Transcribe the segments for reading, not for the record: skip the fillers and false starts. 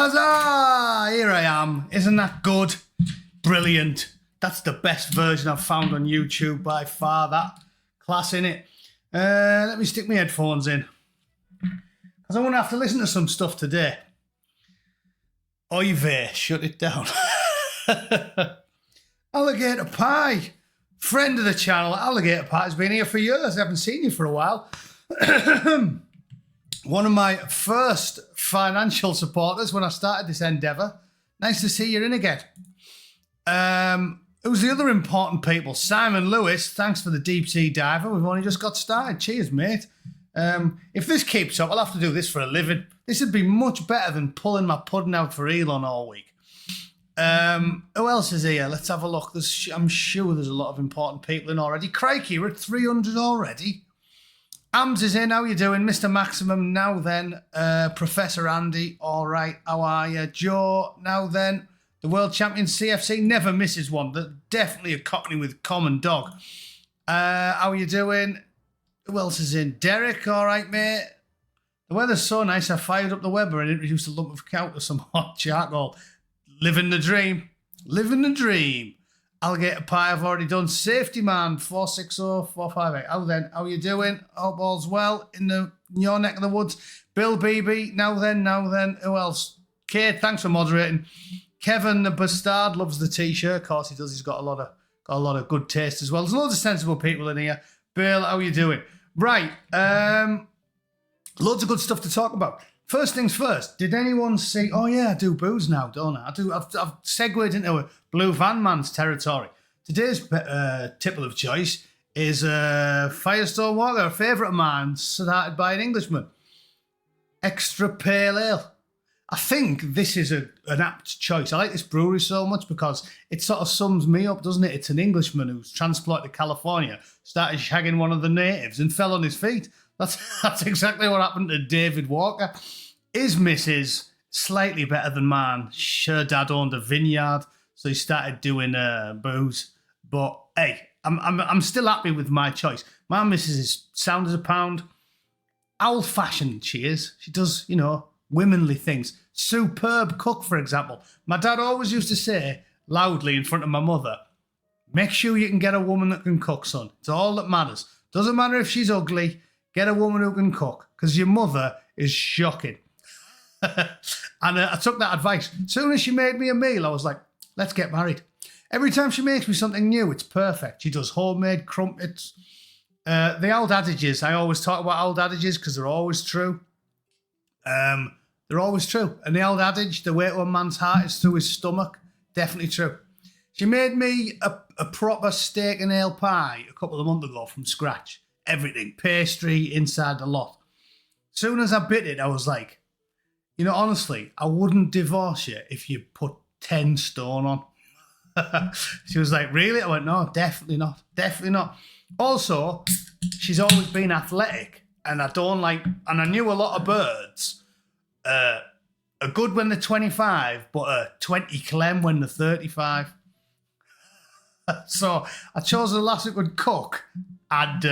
Huzzah! Here I am. Isn't that good? Brilliant. That's the best version I've found on YouTube by far. That class, innit? Let me stick my headphones in. Because I want to have to listen to some stuff today. Oy vey, shut it down. Alligator Pie. Friend of the channel, Alligator Pie, has been here for years. I haven't seen you for a while. One of my first financial supporters when I started this endeavour. Nice to see you in again. It was the other important people. Simon Lewis, thanks for the deep sea diver. We've only just got started. Cheers, mate. If this keeps up, I'll have to do this for a living. This would be much better than pulling my pudding out for Elon all week. Who else is here? Let's have a look. I'm sure there's a lot of important people in already. Crikey, we're at 300 already. Ams is in. How you doing? Mr. Maximum, now then. Professor Andy, all right. How are you? Joe, now then. The world champion CFC never misses one. Definitely a cockney with common dog. How are you doing? Who else is in? Derek, all right, mate. The weather's so nice, I fired up the Weber and introduced a lump of cow to some hot charcoal. Living the dream. Living the dream. Alligator Pie, I've already done. Safety Man, 460458. How then? How you doing? Hope all's well in your neck of the woods. Bill BB, now then. Who else? Kate, thanks for moderating. Kevin the Bastard loves the t-shirt. Of course he does. He's got a lot of good taste as well. There's loads of sensible people in here. Bill, how you doing? Right. Loads of good stuff to talk about. First things first, did anyone see... Oh, yeah, I do booze now, don't I? I've segued into a Blue Van Man's territory. Today's tipple of choice is Firestone Water, a favourite of mine, started by an Englishman. Extra Pale Ale. I think this is an apt choice. I like this brewery so much because it sort of sums me up, doesn't it? It's an Englishman who's transplanted to California, started shagging one of the natives and fell on his feet. That's exactly what happened to David Walker. His missus, slightly better than mine. Her dad owned a vineyard, so he started doing booze. But hey, I'm still happy with my choice. My missus is sound as a pound. Old-fashioned she is. She does, womanly things. Superb cook, for example. My dad always used to say loudly in front of my mother, make sure you can get a woman that can cook, son. It's all that matters. Doesn't matter if she's ugly. Get a woman who can cook, because your mother is shocking. And I took that advice. As soon as she made me a meal, I was like, let's get married. Every time she makes me something new, it's perfect. She does homemade crumpets. The old adages, I always talk about old adages because they're always true. They're always true. And the old adage, the way to a man's heart is through his stomach, definitely true. She made me a proper steak and ale pie a couple of months ago from scratch. Everything, pastry, inside the lot. As soon as I bit it, I was like, honestly, I wouldn't divorce you if you put 10 stone on. She was like, really? I went, no, definitely not. Definitely not. Also, she's always been athletic, and I knew a lot of birds are good when they're 25, but are 20 clem when they're 35. So I chose a lass who could cook and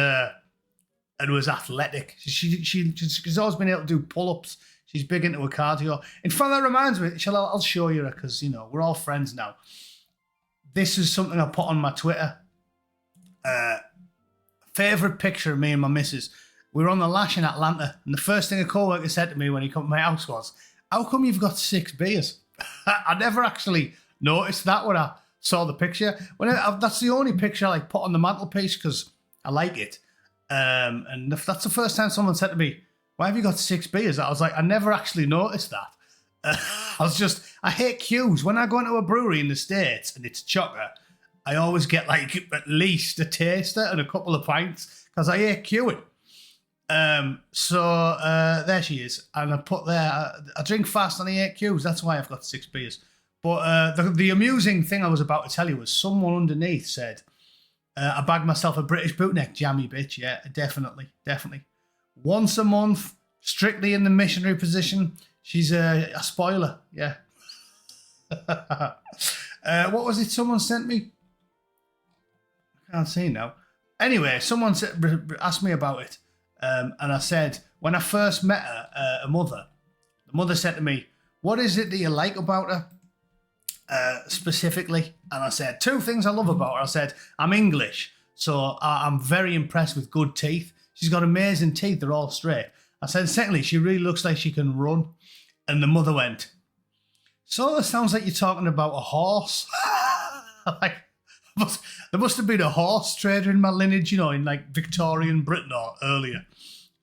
was athletic. She's always been able to do pull-ups. She's big into her cardio. In fact, that reminds me, I'll show you her because, we're all friends now. This is something I put on my Twitter. Favourite picture of me and my missus. We were on the lash in Atlanta, and the first thing a co-worker said to me when he came to my house was, how come you've got 6 beers? I never actually noticed that when I saw the picture. That's the only picture I put on the mantelpiece because I like it. And that's the first time someone said to me, why have you got 6 beers? I was like, I never actually noticed that. I hate queues. When I go into a brewery in the States and it's chocker, I always get at least a taster and a couple of pints because I hate queuing. So there she is. And I put there, I drink fast and I hate queues. That's why I've got 6 beers. But the amusing thing I was about to tell you was someone underneath said, I bagged myself a British bootneck, jammy bitch. Yeah, definitely. Once a month, strictly in the missionary position. She's a spoiler, yeah. What was it someone sent me? I can't see now. Anyway, someone asked me about it. And I said, when I first met her, the mother said to me, what is it that you like about her specifically? And I said, 2 things I love about her. I said, I'm English, so I'm very impressed with good teeth. She's got amazing teeth. They're all straight. I said, secondly, she really looks like she can run. And the mother went, sort of sounds like you're talking about a horse. Like, there must have been a horse trader in my lineage, in like Victorian Britain or earlier.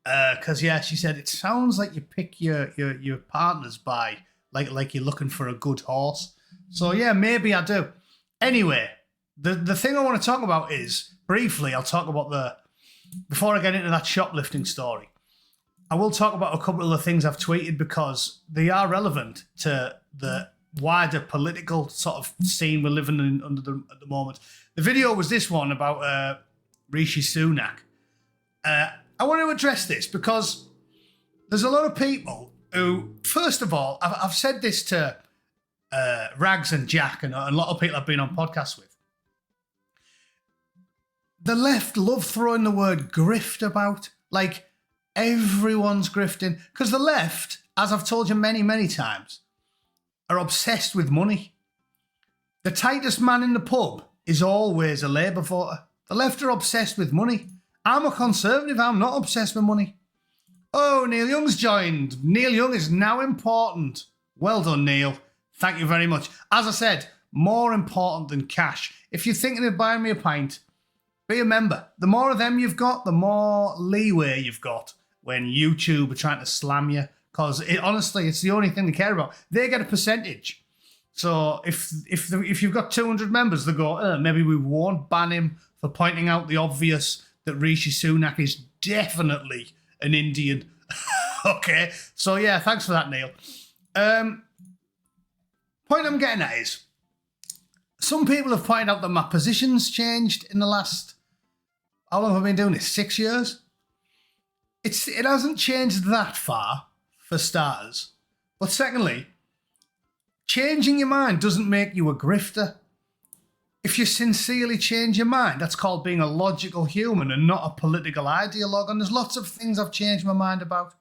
Because, yeah, she said, it sounds like you pick your partners by, like you're looking for a good horse. So, yeah, maybe I do. Anyway, the thing I want to talk about is, briefly, I'll talk about before I get into that shoplifting story, I will talk about a couple of the things I've tweeted because they are relevant to the wider political sort of scene we're living in at the moment. The video was this one about Rishi Sunak. I want to address this because there's a lot of people who, first of all, I've said this to Rags and Jack and a lot of people I've been on podcasts with. The left love throwing the word grift about, like everyone's grifting. Because the left, as I've told you many, many times, are obsessed with money. The tightest man in the pub is always a Labour voter. The left are obsessed with money. I'm a Conservative. I'm not obsessed with money. Oh, Neil Young's joined. Neil Young is now important. Well done, Neil. Thank you very much. As I said, more important than cash. If you're thinking of buying me a pint, be a member. The more of them you've got, the more leeway you've got when YouTube are trying to slam you. Because honestly, it's the only thing they care about. They get a percentage. So if you've got 200 members, they go, maybe we won't ban him for pointing out the obvious that Rishi Sunak is definitely an Indian. Okay. So yeah, thanks for that, Neil. Point I'm getting at is, some people have pointed out that my position's changed in the last, how long have I been doing this? 6 years? It hasn't changed that far, for starters. But secondly, changing your mind doesn't make you a grifter. If you sincerely change your mind, that's called being a logical human and not a political ideologue. And there's lots of things I've changed my mind about.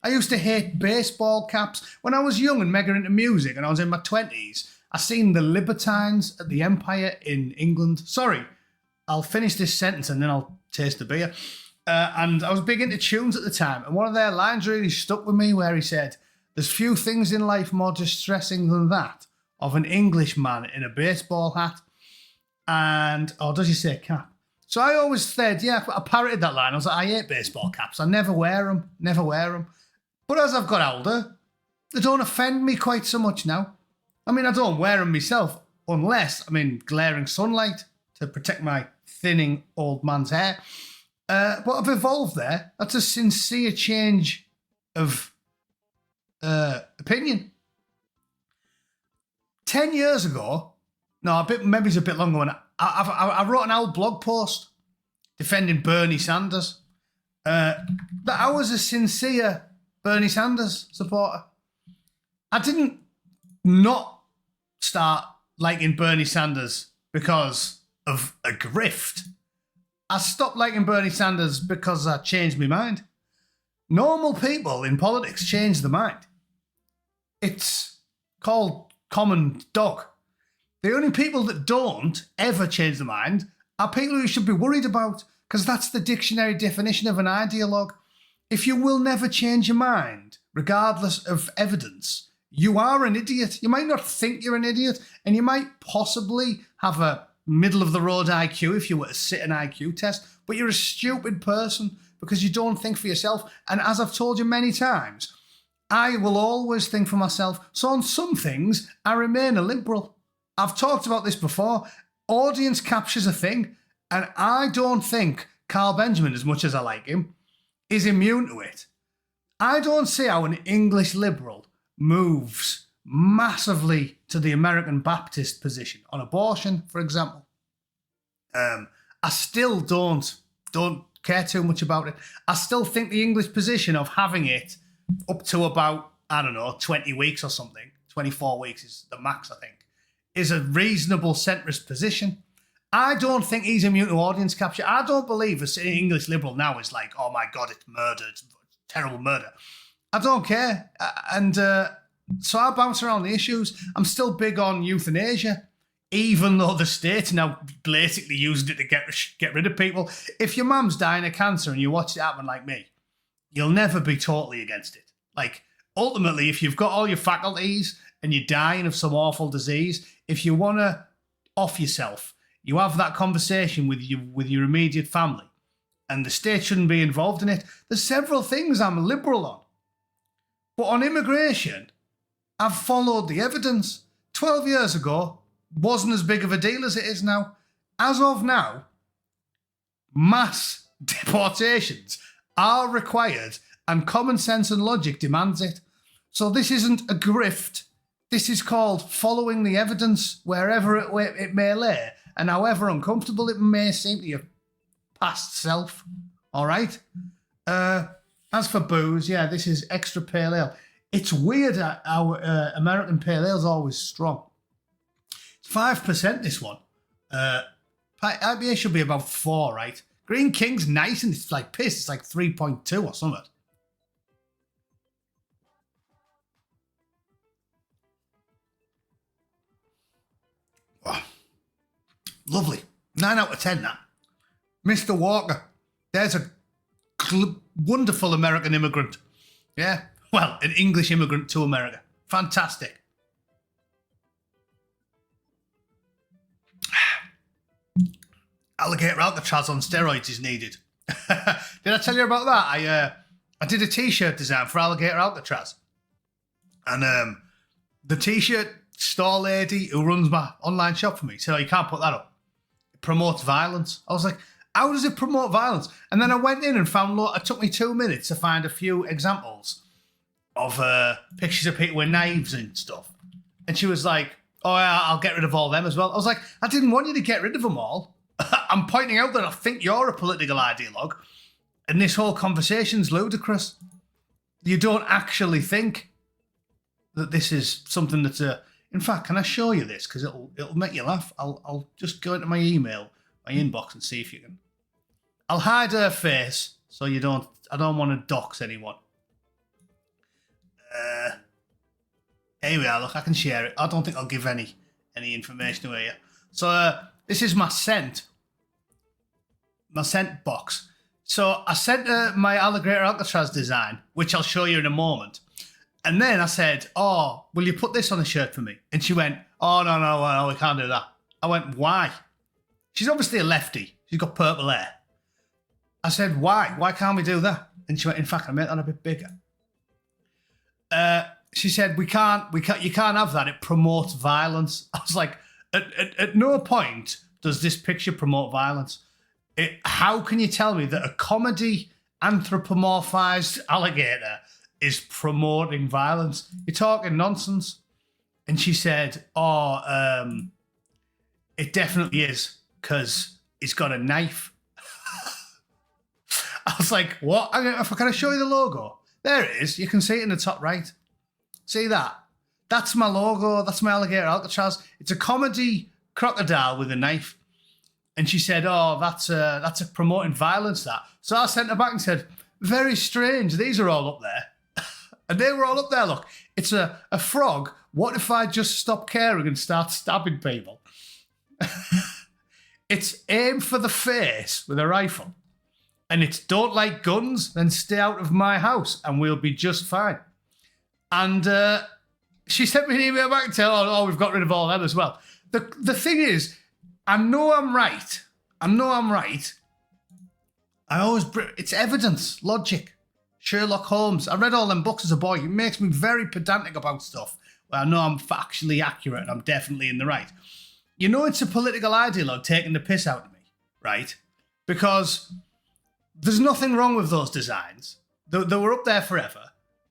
I used to hate baseball caps. When I was young and mega into music and I was in my 20s, I seen the Libertines at the Empire in England. Sorry, I'll finish this sentence and then I'll taste the beer. And I was big into tunes at the time. And one of their lines really stuck with me where he said, there's few things in life more distressing than that of an Englishman in a baseball hat. And, or does he say cap? So I always said, yeah, I parroted that line. I was like, I hate baseball caps. I never wear them. But as I've got older, they don't offend me quite so much now. I mean, I don't wear them myself unless I'm in glaring sunlight to protect my thinning old man's hair. But I've evolved there. That's a sincere change of opinion. 10 years ago, maybe it's a bit longer, when I wrote an old blog post defending Bernie Sanders. That I was a sincere Bernie Sanders supporter. I didn't not start liking Bernie Sanders because of a grift. I stopped liking Bernie Sanders because I changed my mind. Normal people in politics change their mind. It's called common dog. The only people that don't ever change their mind are people who you should be worried about, because that's the dictionary definition of an ideologue. If you will never change your mind, regardless of evidence, you are an idiot. You might not think you're an idiot, and you might possibly have a middle-of-the-road IQ if you were to sit an IQ test, but you're a stupid person because you don't think for yourself. And as I've told you many times, I will always think for myself. So on some things, I remain a liberal. I've talked about this before. Audience capture's a thing, and I don't think Carl Benjamin, as much as I like him, is immune to it. I don't see how an English liberal moves massively to the American Baptist position on abortion, for example. I still don't care too much about it. I still think the English position of having it up to about, 20 weeks or something, 24 weeks is the max, I think, is a reasonable centrist position. I don't think he's immune to audience capture. I don't believe an English liberal now is like, oh my God, it's murder, it's terrible murder. I don't care. And So I bounce around the issues. I'm still big on euthanasia, even though the state now blatantly used it to get rid of people. If your mum's dying of cancer and you watch it happen like me, you'll never be totally against it. Like, ultimately, if you've got all your faculties and you're dying of some awful disease, if you want to off yourself, you have that conversation with your immediate family, and the state shouldn't be involved in it. There's several things I'm liberal on. But on immigration, I've followed the evidence. 12 years ago, wasn't as big of a deal as it is now. As of now, mass deportations are required and common sense and logic demands it. So this isn't a grift. This is called following the evidence wherever it may lay and however uncomfortable it may seem to your past self. All right? As for booze, yeah, this is extra pale ale. It's weird how American pale ale is always strong. It's 5%, this one. IPA should be about 4, right? Green King's nice and it's like piss. It's like 3.2 or something. Oh, lovely. 9 out of 10, that. Mr. Walker. There's a wonderful American immigrant. Yeah. Well, an English immigrant to America. Fantastic. Alligator Alcatraz on steroids is needed. Did I tell you about that? I did a t-shirt design for Alligator Alcatraz. And the t-shirt store lady who runs my online shop for me said, oh, you can't put that up. It promotes violence. I was like, how does it promote violence? And then I went in and found, it took me 2 minutes to find a few examples of pictures of people with knives and stuff. And she was like, oh, yeah, I'll get rid of all them as well. I was like, I didn't want you to get rid of them all. I'm pointing out that I think you're a political ideologue, and this whole conversation's ludicrous. You don't actually think that this is something that's a... In fact, can I show you this? Because it'll make you laugh. I'll just go into my email, my inbox, and see if you can... I'll hide her face so you don't... I don't want to dox anyone. Here we are. Look, I can share it. I don't think I'll give any information away yet. So this is my sent box. So I sent her my Alligator Alcatraz design, which I'll show you in a moment. And then I said, oh, will you put this on a shirt for me? And she went, oh, no, we can't do that. I went, why? She's obviously a lefty. She's got purple hair. I said, why? Why can't we do that? And she went, in fact, I made that a bit bigger. She said, you can't have that. It promotes violence. I was like, at no point does this picture promote violence. How can you tell me that a comedy anthropomorphized alligator is promoting violence? You're talking nonsense. And she said, it definitely is, because he's got a knife. I was like, what? Can I show you the logo? There it is. You can see it in the top right. See that? That's my logo. That's my Alligator Alcatraz. It's a comedy crocodile with a knife. And she said, oh, that's a promoting violence, that. So I sent her back and said, very strange. These are all up there. And they were all up there. Look, it's a frog. What if I just stop caring and start stabbing people? It's aim for the face with a rifle. And it's don't like guns, then stay out of my house and we'll be just fine. And she sent me an email back and said, oh, we've got rid of all them as well. The thing is, I know I'm right. It's evidence, logic. Sherlock Holmes. I read all them books as a boy. It makes me very pedantic about stuff where I know I'm factually accurate and I'm definitely in the right. You know, it's a political ideologue taking the piss out of me, right? Because there's nothing wrong with those designs. They were up there forever.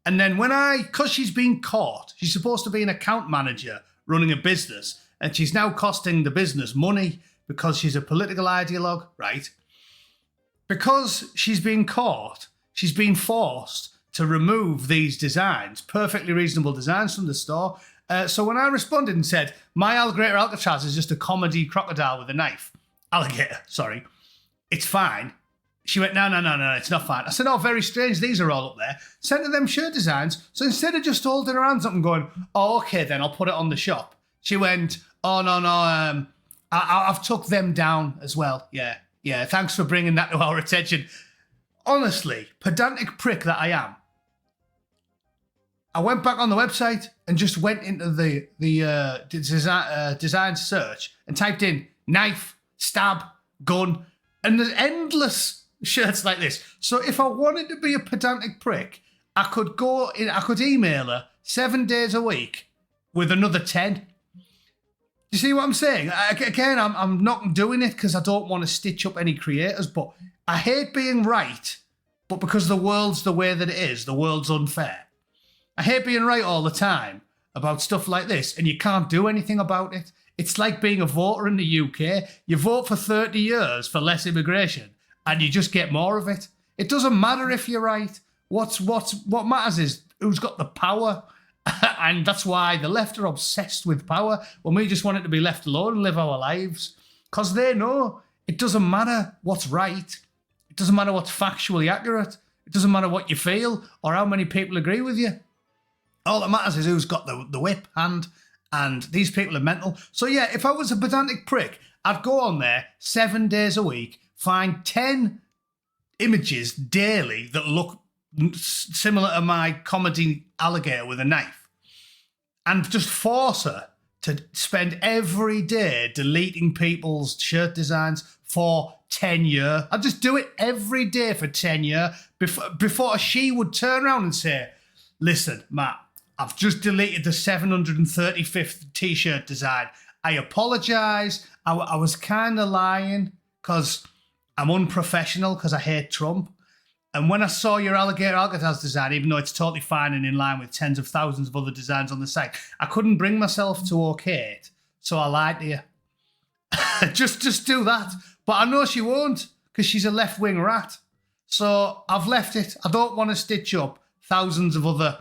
And then because she's been caught, she's supposed to be an account manager running a business, and she's now costing the business money because she's a political ideologue, right? Because she's been caught, she's been forced to remove these designs, perfectly reasonable designs from the store. So when I responded and said, my Alligator Alcatraz is just a comedy crocodile with a knife. Alligator, sorry. It's fine. She went, no, it's not fine. I said, oh, very strange. These are all up there. Sent her them shirt designs. So instead of just holding her hands up and going, oh, okay, then I'll put it on the shop. She went, oh, no, I've took them down as well. Yeah, thanks for bringing that to our attention. Honestly, pedantic prick that I am, I went back on the website and just went into the design search and typed in knife, stab, gun, and there's endless shirts like this. So if I wanted to be a pedantic prick, I could go in, I could email her 7 days a week with another 10. You see what I'm saying? Again, I'm not doing it because I don't want to stitch up any creators, but I hate being right, but because the world's the way that it is, the world's unfair. I hate being right all the time about stuff like this, and you can't do anything about it. It's like being a voter in the UK. You vote for 30 years for less immigration, and you just get more of it. It doesn't matter if you're right. What matters is who's got the power. And that's why the left are obsessed with power when we just want it to be left alone and live our lives. Because they know it doesn't matter what's right. It doesn't matter what's factually accurate. It doesn't matter what you feel or how many people agree with you. All that matters is who's got the whip hand, and these people are mental. So yeah, if I was a pedantic prick, I'd go on there 7 days a week, find 10 images daily that look similar to my comedy alligator with a knife, and just force her to spend every day deleting people's shirt designs for 10 years. I'd just do it every day for 10 years before she would turn around and say, listen, Matt, I've just deleted the 735th t-shirt design. I apologise. I was kind of lying because I'm unprofessional because I hate Trump. And when I saw your alligator Alcatraz design, even though it's totally fine and in line with tens of thousands of other designs on the site, I couldn't bring myself to okay it. So I lied to you. just do that. But I know she won't because she's a left-wing rat. So I've left it. I don't want to stitch up thousands of other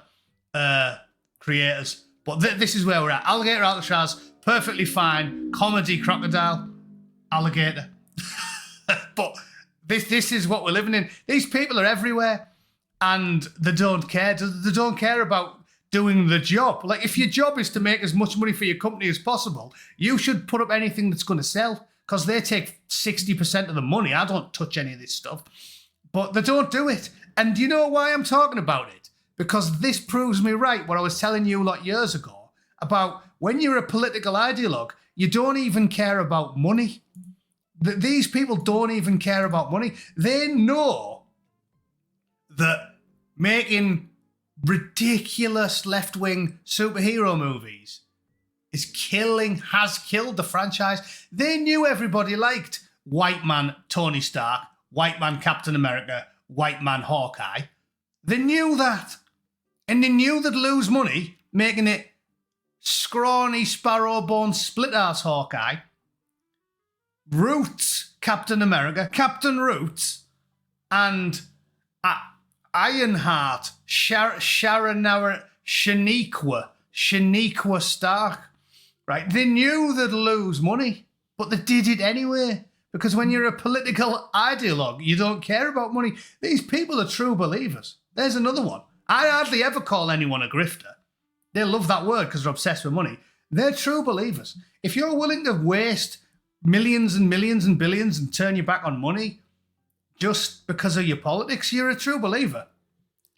creators. But this is where we're at. Alligator Alcatraz, perfectly fine. Comedy crocodile, alligator. But this is what we're living in. These people are everywhere and they don't care. They don't care about doing the job. Like, if your job is to make as much money for your company as possible, you should put up anything that's going to sell because they take 60% of the money. I don't touch any of this stuff. But they don't do it. And do you know why I'm talking about it? Because this proves me right, what I was telling you a lot years ago about when you're a political ideologue, you don't even care about money. These people don't even care about money. They know that making ridiculous left-wing superhero movies has killed the franchise. They knew everybody liked white man Tony Stark, white man Captain America, white man Hawkeye. They knew that. And they knew they'd lose money making it scrawny, sparrow-bone, split-ass Hawkeye, Roots Captain America, Captain Roots, and Ironheart, Shaniqua Stark, right? They knew they'd lose money, but they did it anyway. Because when you're a political ideologue, you don't care about money. These people are true believers. There's another one. I hardly ever call anyone a grifter. They love that word because they're obsessed with money. They're true believers. If you're willing to waste millions and millions and billions and turn your back on money just because of your politics, you're a true believer.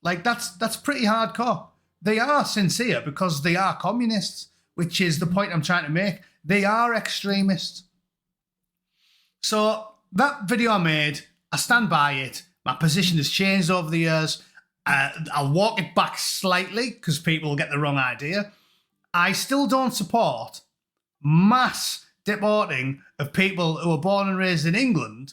Like, that's pretty hardcore. They are sincere because they are communists, which is the point I'm trying to make. They are extremists. So that video I made, I stand by it. My position has changed over the years. I'll walk it back slightly because people will get the wrong idea. I still don't support mass deporting of people who are born and raised in England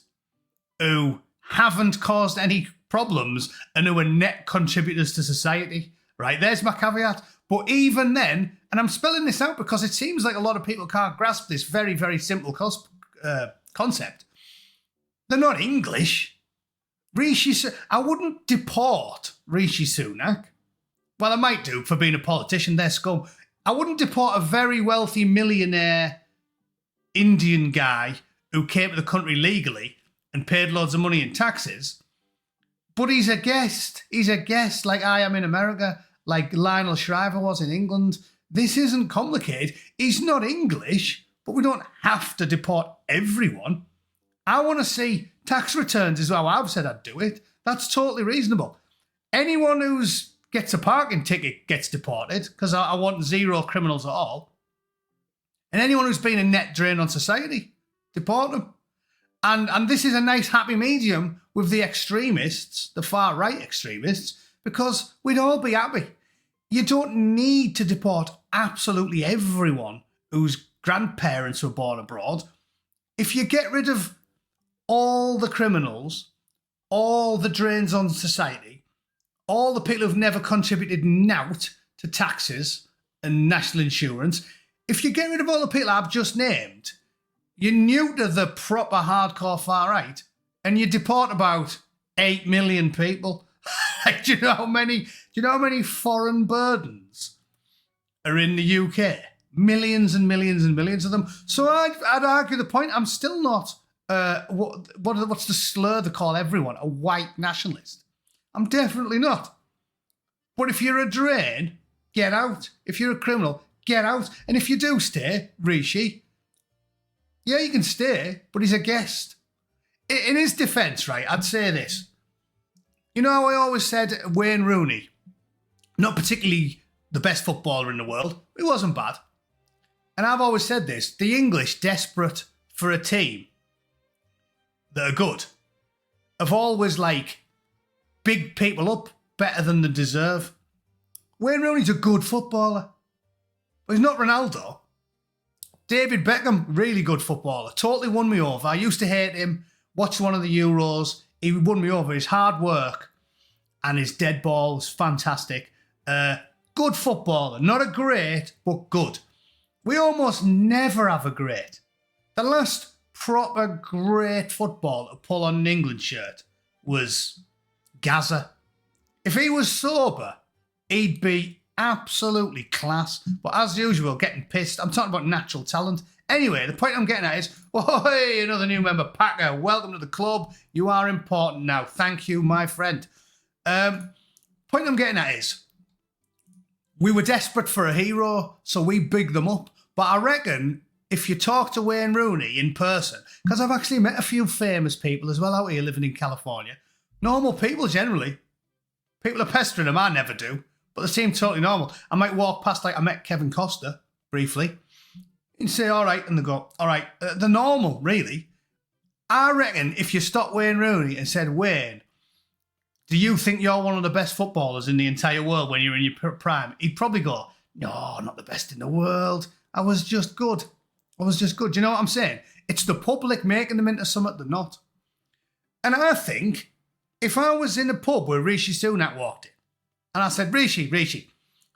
who haven't caused any problems and who are net contributors to society. Right, there's my caveat. But even then, and I'm spelling this out because it seems like a lot of people can't grasp this very, very simple concept. They're not English. I wouldn't deport Rishi Sunak. Well, I might do for being a politician. They're scum. I wouldn't deport a very wealthy millionaire Indian guy who came to the country legally and paid loads of money in taxes. But he's a guest. He's a guest like I am in America, like Lionel Shriver was in England. This isn't complicated. He's not English, but we don't have to deport everyone. I want to see tax returns is how I've said I'd do it. That's totally reasonable. Anyone who gets a parking ticket gets deported because I want zero criminals at all. And anyone who's been a net drain on society, deport them. And this is a nice happy medium with the extremists, the far-right extremists, because we'd all be happy. You don't need to deport absolutely everyone whose grandparents were born abroad. If you get rid of all the criminals, all the drains on society, all the people who've never contributed nout to taxes and national insurance, if you get rid of all the people I've just named, you neuter the proper hardcore far-right and you deport about 8 million people. Like, do you know how many foreign burdens are in the UK? Millions and millions and millions of them. So I'd argue the point. I'm still not, what's the slur they call everyone? A white nationalist. I'm definitely not. But if you're a drain, get out. If you're a criminal, get out. And if you do stay, Rishi, yeah, you can stay, but he's a guest. In his defence, right, I'd say this. You know how I always said Wayne Rooney, not particularly the best footballer in the world, he wasn't bad. And I've always said this, the English, desperate for a team that are good, have always, bigged people up better than they deserve. Wayne Rooney's a good footballer, but he's not Ronaldo. David Beckham, really good footballer, totally won me over. I used to hate him, watched one of the Euros, he won me over. His hard work and his dead ball was fantastic. Good footballer. Not a great, but good. We almost never have a great. The last proper great footballer to pull on an England shirt was Gaza. If he was sober, he'd be absolutely class. But as usual, getting pissed. I'm talking about natural talent. Anyway, the point I'm getting at is, oh, hey, another new member, Packer. Welcome to the club. You are important now. Thank you, my friend. Point I'm getting at is, we were desperate for a hero, so we bigged them up. But I reckon if you talk to Wayne Rooney in person, because I've actually met a few famous people as well out here living in California, normal people generally. People are pestering them, I never do, but they seem totally normal. I might walk past, I met Kevin Costa briefly, and say, all right, and they go, all right, they're normal, really. I reckon if you stopped Wayne Rooney and said, Wayne, do you think you're one of the best footballers in the entire world when you're in your prime? He'd probably go, no, not the best in the world. I was just good. Do you know what I'm saying? It's the public making them into something they're not. And I think if I was in a pub where Rishi Sunak walked in, and I said, Rishi,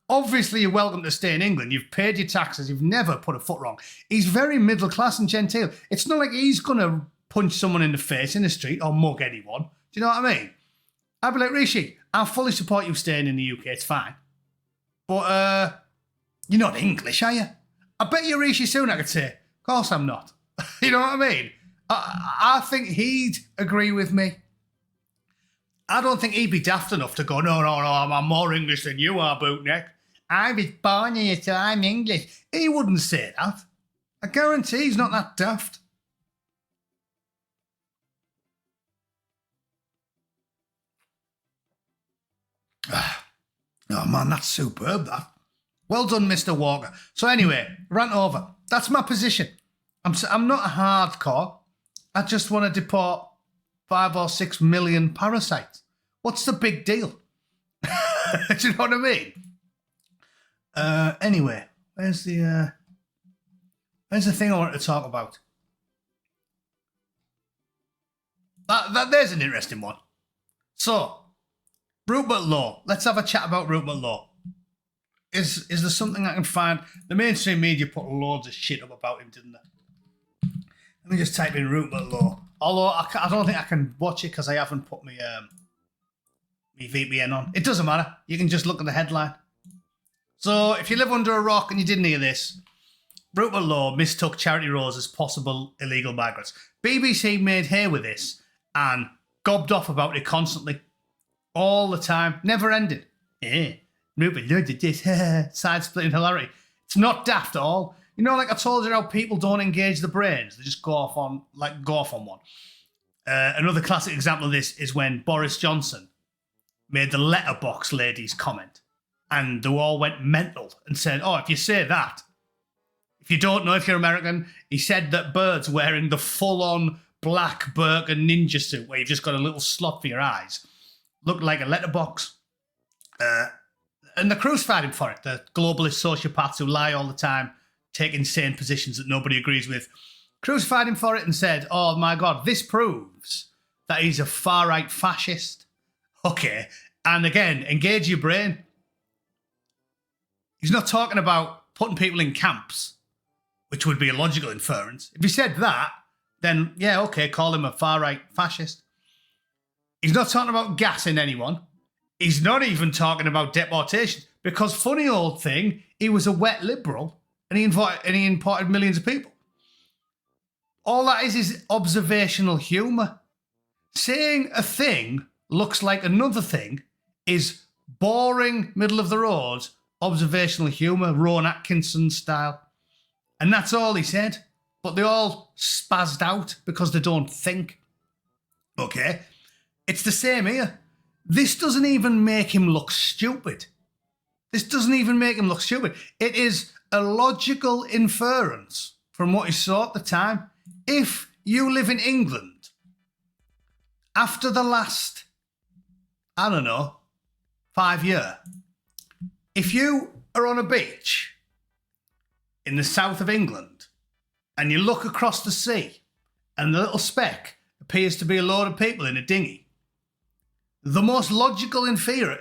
obviously you're welcome to stay in England. You've paid your taxes. You've never put a foot wrong. He's very middle class and genteel. It's not like he's going to punch someone in the face in the street or mug anyone. Do you know what I mean? I'd be like, Rishi, I fully support you staying in the UK. It's fine. But you're not English, are you? I bet you Rishi Sunak could say, of course I'm not. You know what I mean? I think he'd agree with me. I don't think he'd be daft enough to go, no, I'm more English than you are, Bootneck. I was born here, so I'm English. He wouldn't say that. I guarantee he's not that daft. Oh, man, that's superb, that. Well done, Mr. Walker. So anyway, rant over. That's my position. I'm not a hardcore. I just want to deport 5 or 6 million parasites. What's the big deal? Do you know what I mean? Anyway, where's the thing I wanted to talk about? There's an interesting one. So, Rupert Law. Let's have a chat about Rupert Law. Is there something I can find? The mainstream media put loads of shit up about him, didn't they? Let me just type in Rupert Law. Although I don't think I can watch it because I haven't put my VPN on. It doesn't matter. You can just look at the headline. So if you live under a rock and you didn't hear this, Rupert Law mistook Charity Rose as possible illegal migrants. BBC made hay with this and gobbed off about it constantly, all the time, never ended. Rupert looked at this, side-splitting hilarity. It's not daft at all. You know, like I told you how people don't engage the brains. They just go off on one. Another classic example of this is when Boris Johnson made the letterbox ladies comment. And they all went mental and said, oh, if you say that, if you don't know if you're American, he said that birds wearing the full-on black Birkin ninja suit where you've just got a little slot for your eyes looked like a letterbox. And the crucified him for it, the globalist sociopaths who lie all the time, take insane positions that nobody agrees with, crucified him for it and said, oh my God, this proves that he's a far-right fascist. Okay, and again, engage your brain. He's not talking about putting people in camps, which would be a logical inference. If he said that, then yeah, okay, call him a far-right fascist. He's not talking about gassing anyone. He's not even talking about deportation because, funny old thing, he was a wet liberal and he imported millions of people. All that is observational humour. Saying a thing looks like another thing is boring, middle of the road, observational humour, Rowan Atkinson style. And that's all he said. But they all spazzed out because they don't think. Okay, it's the same here. This doesn't even make him look stupid. It is a logical inference from what he saw at the time. If you live in England, after the last, 5 years, if you are on a beach in the south of England and you look across the sea and the little speck appears to be a load of people in a dinghy, the most logical inference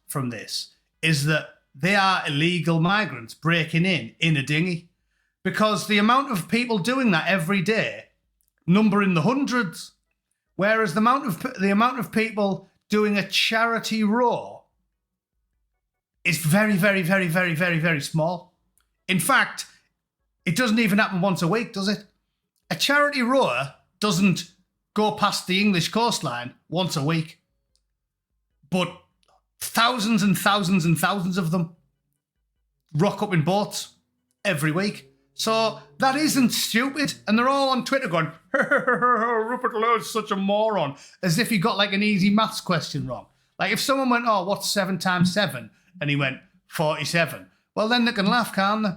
from this is that they are illegal migrants breaking in a dinghy, because the amount of people doing that every day number in the hundreds, whereas the amount of people doing a charity row is very, very, very, very, very, very small. In fact, it doesn't even happen once a week, does it? A charity rower doesn't go past the English coastline once a week, but thousands and thousands and thousands of them rock up in boats every week. So that isn't stupid. And they're all on Twitter going, Rupert Lowe's such a moron, as if he got like an easy maths question wrong. Like if someone went, oh, what's 7 times 7? And he went, 47. Well, then they can laugh, can't they?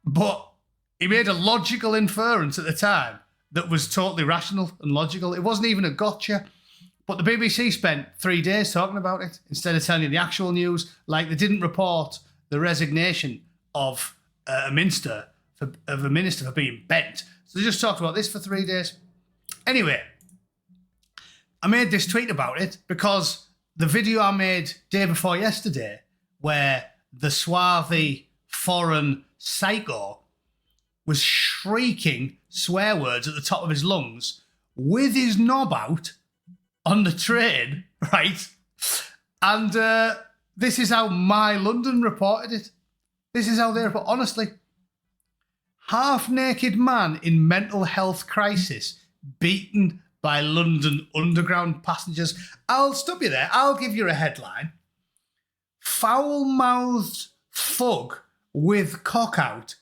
But he made a logical inference at the time that was totally rational and logical. It wasn't even a gotcha. But the BBC spent 3 days talking about it instead of telling you the actual news. Like they didn't report the resignation of a minister for being bent. So they just talked about this for 3 days. Anyway, I made this tweet about it because the video I made day before yesterday, where the swarthy foreign psycho was shrieking swear words at the top of his lungs with his knob out on the train, right? And this is how My London reported it. This is how they report. Honestly, half-naked man in mental health crisis beaten by London Underground passengers. I'll stop you there. I'll give you a headline. Foul-mouthed thug with cock out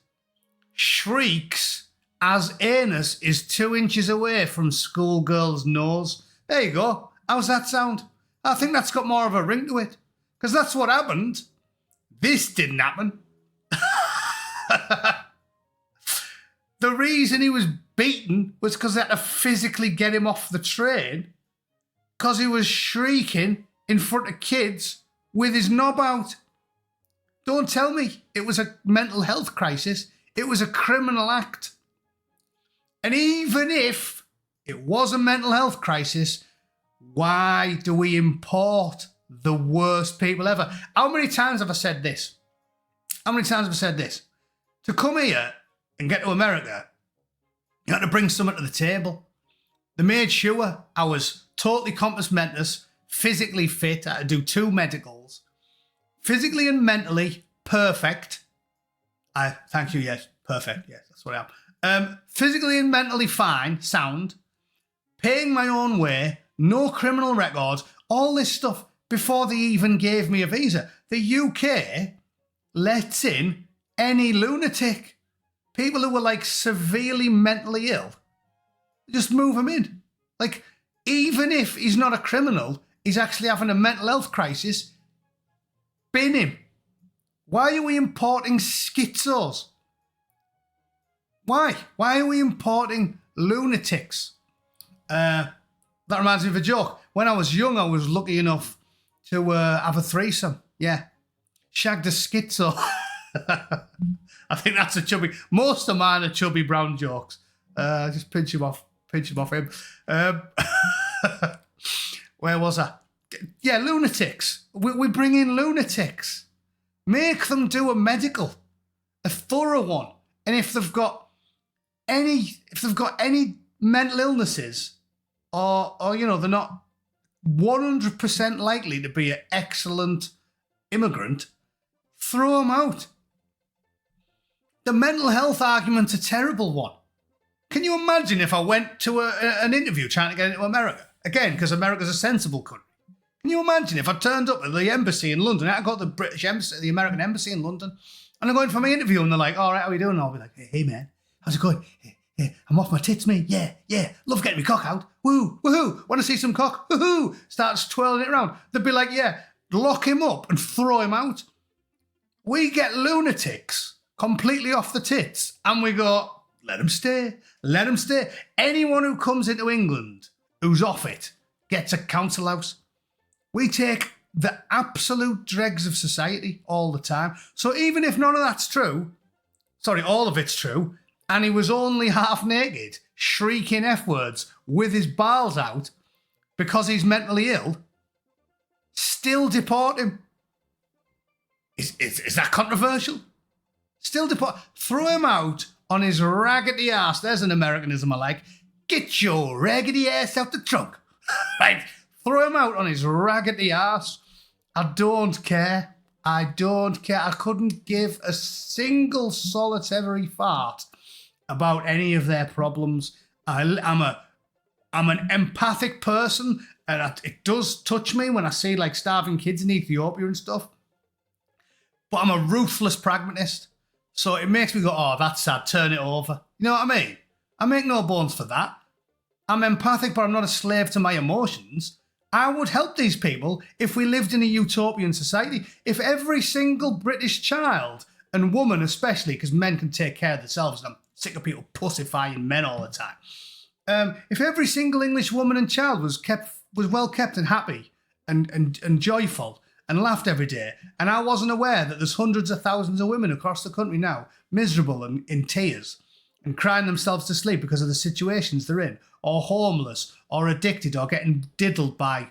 shrieks as anus is 2 inches away from schoolgirl's nose. There you go. How's that sound? I think that's got more of a ring to it, because that's what happened. This didn't happen. The reason he was beaten was because they had to physically get him off the train because he was shrieking in front of kids with his knob out. Don't tell me it was a mental health crisis. It was a criminal act. And even if it was a mental health crisis, why do we import the worst people ever? How many times have I said this? To come here and get to America, you had to bring something to the table. They made sure I was totally compass mentis, physically fit. I had to do 2 medicals. Physically and mentally perfect. Thank you, yes, perfect. Yes, that's what I am. Physically and mentally fine, sound. paying my own way, no criminal record, all this stuff before they even gave me a visa. The UK lets in any lunatic, people who were like severely mentally ill, just move him in. Like, even if he's not a criminal, he's actually having a mental health crisis, bin him. Why are we importing schizos? Why? Why are we importing lunatics? That reminds me of a joke. When I was young, I was lucky enough to have a threesome. Yeah. Shagged a schizo. I think that's a chubby... Most of mine are chubby brown jokes. Just pinch him off him. Where was I? Yeah, lunatics. We bring in lunatics. Make them do a thorough one. And if they've got any mental illnesses, or they're not 100% likely to be an excellent immigrant, throw them out. The mental health argument's a terrible one. Can you imagine if I went to an interview trying to get into America? Again, because America's a sensible country. Can you imagine if I turned up at the embassy in London? I got the British embassy, the American embassy in London, and I'm going for my interview, and they're like, all right, how are you doing? And I'll be like, hey man, how's it going? Yeah, I'm off my tits, mate. Yeah. Love getting my cock out. Woo, woohoo. Want to see some cock? Woohoo. Starts twirling it around. They'd be like, yeah, lock him up and throw him out. We get lunatics completely off the tits, and we go, let him stay. Let him stay. Anyone who comes into England who's off it gets a council house. We take the absolute dregs of society all the time. So even if none of that's true, all of it's true, and he was only half naked, shrieking F words with his bowels out because he's mentally ill, still deport him. Is that controversial? Still deport. Throw him out on his raggedy ass. There's an Americanism I like. Get your raggedy ass out the trunk. Right. Throw him out on his raggedy ass. I don't care. I couldn't give a single solitary fart about any of their problems. I'm an empathic person, and it does touch me when I see like starving kids in Ethiopia and stuff. But I'm a ruthless pragmatist, so it makes me go, oh, that's sad, turn it over. You know what I mean? I make no bones for that. I'm empathic, but I'm not a slave to my emotions. I would help these people if we lived in a utopian society. If every single British child, and woman especially, because men can take care of themselves, and I'm sick of people pussifying men all the time. If every single English woman and child was well kept and happy and joyful and laughed every day, and I wasn't aware that there's hundreds of thousands of women across the country now miserable and in tears and crying themselves to sleep because of the situations they're in, or homeless, or addicted, or getting diddled by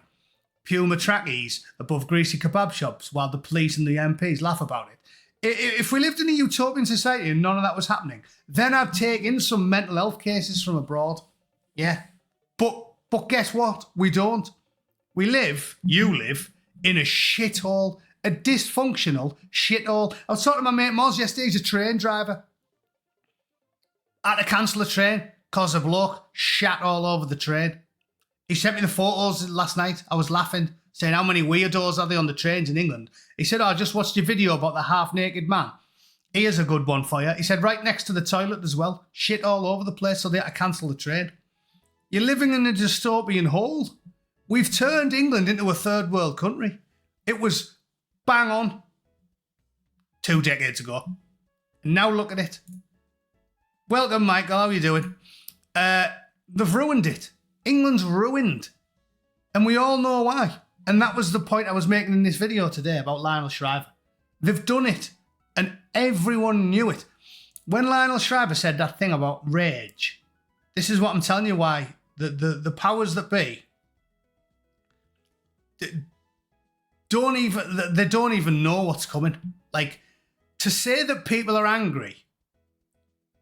Puma trackies above greasy kebab shops while the police and the MPs laugh about it. If we lived in a utopian society and none of that was happening, then I'd take in some mental health cases from abroad. Yeah. But guess what? We don't. You live, in a shithole, a dysfunctional shithole. I was talking to my mate Moz yesterday, he's a train driver. Had to cancel a train because a bloke shat all over the train. He sent me the photos last night. I was laughing, saying how many weirdos are they on the trains in England. He said, I just watched your video about the half-naked man. Here's a good one for you. He said, right next to the toilet as well. Shit all over the place, so they had to cancel the train. You're living in a dystopian hole. We've turned England into a third world country. It was bang on 2 decades ago. And now look at it. Welcome, Michael. How are you doing? They've ruined it. England's ruined. And we all know why. And that was the point I was making in this video today about Lionel Shriver. They've done it. And everyone knew it. When Lionel Shriver said that thing about rage, this is what I'm telling you why the powers that be don't even know what's coming. Like, to say that people are angry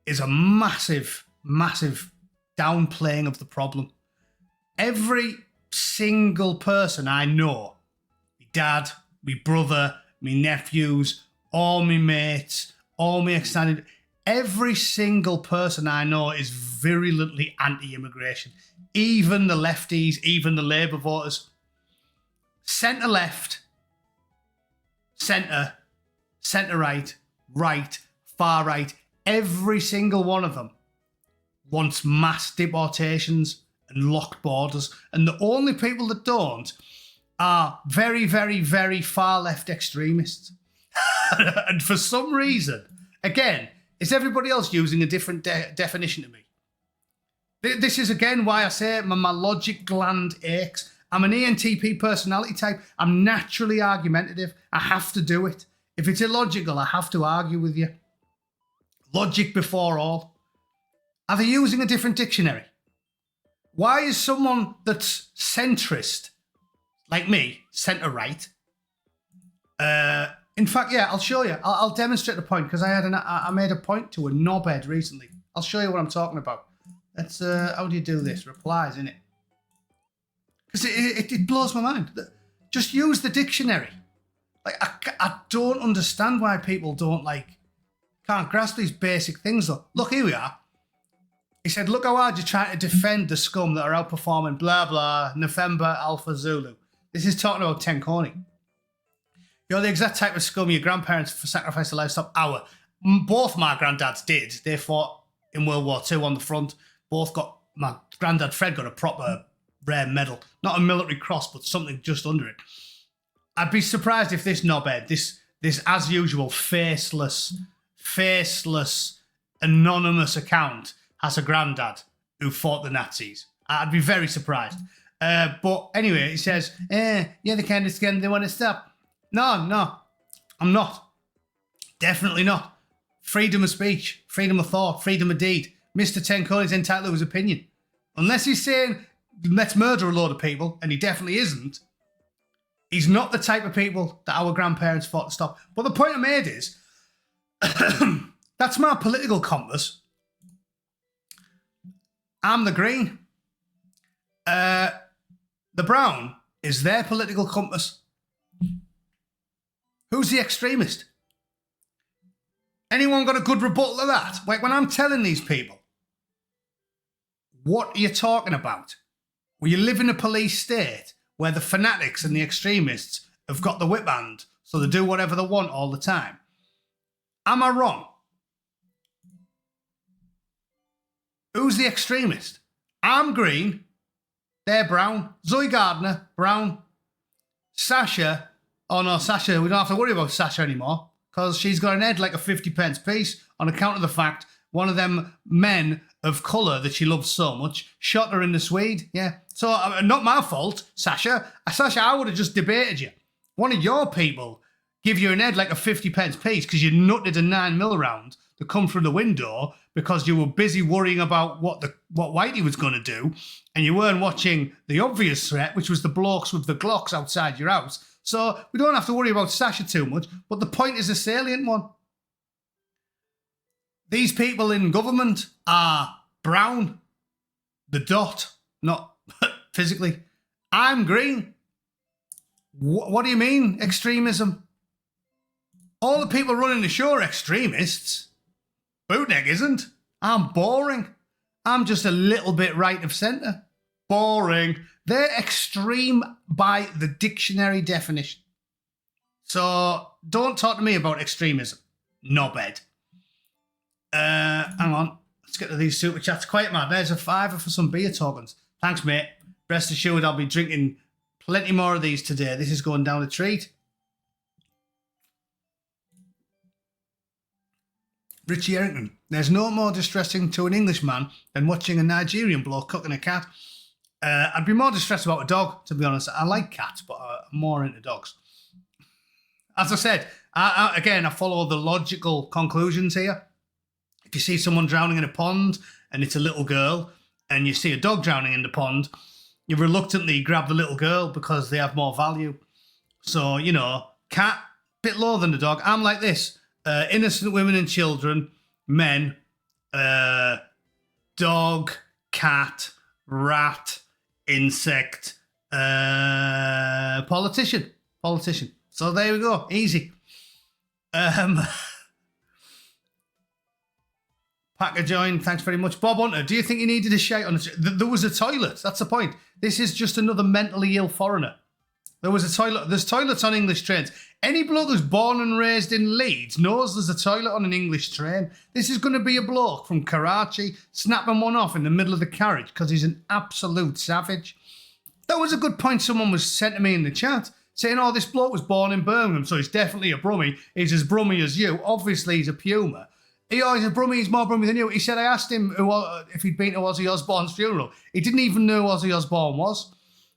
is a massive, massive downplaying of the problem. Every single person I know, my dad, my brother, my nephews, all my mates, all my extended, Every single person I know is virulently anti-immigration. Even the lefties, even the Labour voters. Centre left, centre right, right, far right. Every single one of them wants mass deportations and locked borders. And the only people that don't are very, very, very far left extremists. And for some reason, again, is everybody else using a different definition to me? This is, again, why I say my logic gland aches. I'm an ENTP personality type. I'm naturally argumentative. I have to do it. If it's illogical, I have to argue with you. Logic before all. Are they using a different dictionary? Why is someone that's centrist, like me, centre-right? In fact, yeah, I'll show you. I'll demonstrate the point, because I made a point to a knobhead recently. I'll show you what I'm talking about. That's how do you do this? Replies, innit? Because it blows my mind. Just use the dictionary. Like, I don't understand why people can't grasp these basic things, though. Look, here we are. He said, look how hard you're trying to defend the scum that are outperforming blah, blah, November, Alpha, Zulu. This is talking about Tenkoni. You're the exact type of scum your grandparents sacrificed their lives to stop. Both my granddads did. They fought in World War II on the front. My granddad Fred got a proper rare medal. Not a military cross, but something just under it. I'd be surprised if this knobhead, this as usual, faceless, anonymous account has a granddad who fought the Nazis. I'd be very surprised. But anyway, he says, yeah, they can't again, they want to stop. No, I'm not. Definitely not. Freedom of speech, freedom of thought, freedom of deed. Mr. Tenkoni's entitled to his opinion. Unless he's saying, let's murder a load of people, and he definitely isn't. He's not the type of people that our grandparents fought to stop. But the point I made is, that's my political compass. I'm the green. The brown is their political compass. Who's the extremist? Anyone got a good rebuttal of that? Like, when I'm telling these people, what are you talking about? Well, you live in a police state where the fanatics and the extremists have got the whip hand, so they do whatever they want all the time. Am I wrong? Who's the extremist? I'm green. They're brown. Zoe Gardner, brown. Sasha, oh no, Sasha, we don't have to worry about Sasha anymore, because she's got an head like a 50p piece on account of the fact one of them men of colour that she loves so much shot her in the Swede. Yeah. So, not my fault, Sasha. Sasha, I would have just debated you. One of your people give you an head like a 50p piece because you nutted a 9mm round to come through the window because you were busy worrying about what Whitey was going to do, and you weren't watching the obvious threat, which was the blokes with the Glocks outside your house. So we don't have to worry about Sasha too much, but the point is a salient one. These people in government are brown. The dot, not physically. I'm green. What do you mean, extremism? All the people running the show are extremists. Bootneck isn't. I'm boring. I'm just a little bit right of centre. Boring. They're extreme by the dictionary definition. So don't talk to me about extremism. Knobhead. Hang on. Let's get to these super chats. Quiet, man. There's a £5 for some beer tokens. Thanks, mate. Rest assured I'll be drinking plenty more of these today. This is going down a treat. Richie Errington. There's no more distressing to an Englishman than watching a Nigerian bloke cooking a cat. I'd be more distressed about a dog, to be honest. I like cats, but I'm more into dogs. As I said, I follow the logical conclusions here. If you see someone drowning in a pond and it's a little girl, and you see a dog drowning in the pond, you reluctantly grab the little girl because they have more value. So, cat, bit lower than the dog. I'm like this. Innocent women and children, men, dog, cat, rat, insect, politician. So there we go. Easy. Packer join, thanks very much. Bob Hunter, do you think you needed a shite on the... There was a toilet, that's the point. This is just another mentally ill foreigner. There was a toilet. There's toilets on English trains. Any bloke who's born and raised in Leeds knows there's a toilet on an English train. This is going to be a bloke from Karachi snapping one off in the middle of the carriage because he's an absolute savage. That was a good point someone was sent to me in the chat, saying, oh, this bloke was born in Birmingham, so he's definitely a Brummie. He's as Brummie as you. Obviously, he's a Puma. He's a Brummie, he's more Brummie than you. He said, I asked him if he'd been to Ozzy Osbourne's funeral. He didn't even know who Ozzy Osbourne was.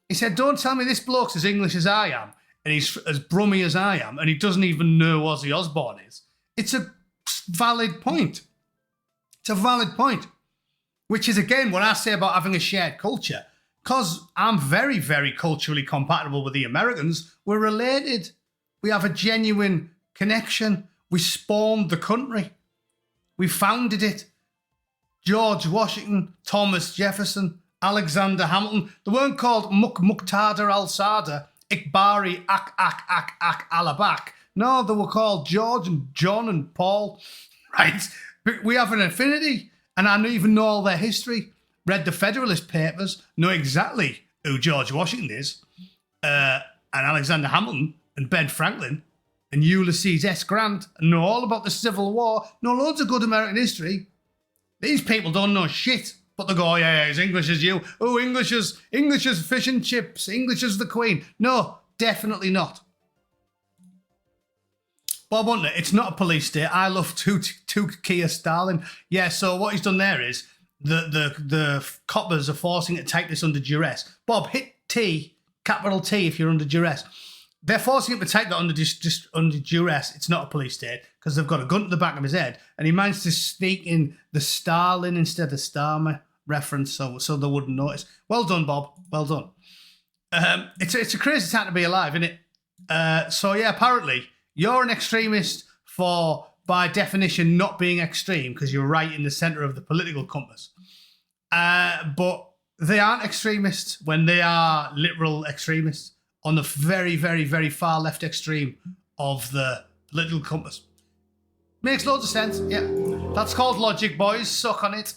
He said, don't tell me this bloke's as English as I am, and he's as Brummie as I am, and he doesn't even know who Ozzy Osbourne is. It's a valid point. It's a valid point. Which is, again, what I say about having a shared culture. Because I'm very, very culturally compatible with the Americans, we're related. We have a genuine connection. We spawned the country. We founded it. George Washington, Thomas Jefferson, Alexander Hamilton. They weren't called Muqtada al-Sada, Ikbari, Ak, Alabak. No, they were called George and John and Paul. Right? We have an affinity, and I don't even know all their history. Read the Federalist Papers, know exactly who George Washington is, and Alexander Hamilton, and Ben Franklin, and Ulysses S. Grant, and know all about the Civil War, know loads of good American history. These people don't know shit. But they go, oh, yeah, as English as you. Oh, English is fish and chips. English is the Queen. No, definitely not. Bob Hunter, it's not a police state. I love two Keir Stalin. Yeah, so what he's done there is the coppers are forcing it to take this under duress. Bob, hit T, capital T if you're under duress. They're forcing him to take that under duress. It's not a police state because they've got a gun to the back of his head, and he managed to sneak in the Stalin instead of Starmer reference, so they wouldn't notice. Well done, Bob. Well done. It's a crazy time to be alive, isn't it? So yeah, apparently you're an extremist for, by definition, not being extreme because you're right in the centre of the political compass. But they aren't extremists when they are literal extremists on the very, very, very far left extreme of the political compass. Makes loads of sense, yeah. That's called logic, boys. Suck on it.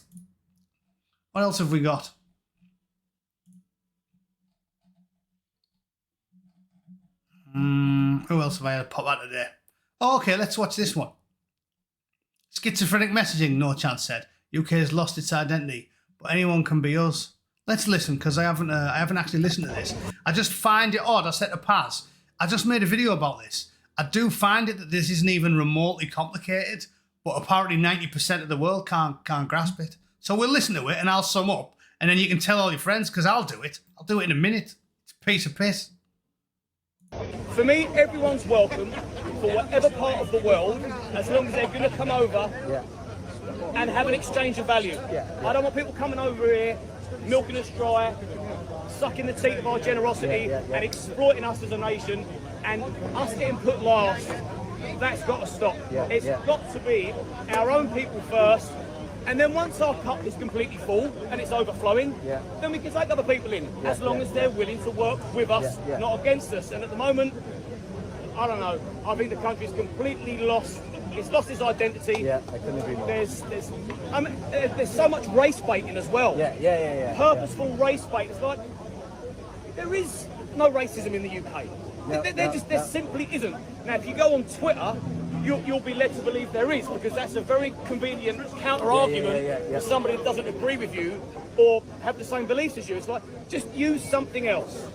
What else have we got? Who else have I had to pop out today? Oh, okay, let's watch this one. Schizophrenic messaging, no chance said. UK has lost its identity, but anyone can be us. Let's listen, because I haven't actually listened to this. I just find it odd. I said to Paz, I just made a video about this. I do find it that this isn't even remotely complicated, but apparently 90% of the world can't grasp it. So we'll listen to it, and I'll sum up, and then you can tell all your friends, because I'll do it. I'll do it in a minute. It's a piece of piss. For me, everyone's welcome for whatever part of the world, as long as they're going to come over and have an exchange of value. I don't want people coming over here, milking us dry, sucking the teeth of our generosity and exploiting us as a nation, and us getting put last. That's got to stop. It's got to be our own people first, and then once our cup is completely full and it's overflowing, then we can take other people in, as long as they're willing to work with us, not against us. And at the moment, I don't know, I think the country's completely lost. It's lost its identity. Yeah, I couldn't agree more. There's so much race baiting as well. Purposeful race bait. It's like, there is no racism in the UK. There simply isn't. Now, if you go on Twitter, you'll be led to believe there is, because that's a very convenient counter-argument for somebody that doesn't agree with you or have the same beliefs as you. It's like, just use something else.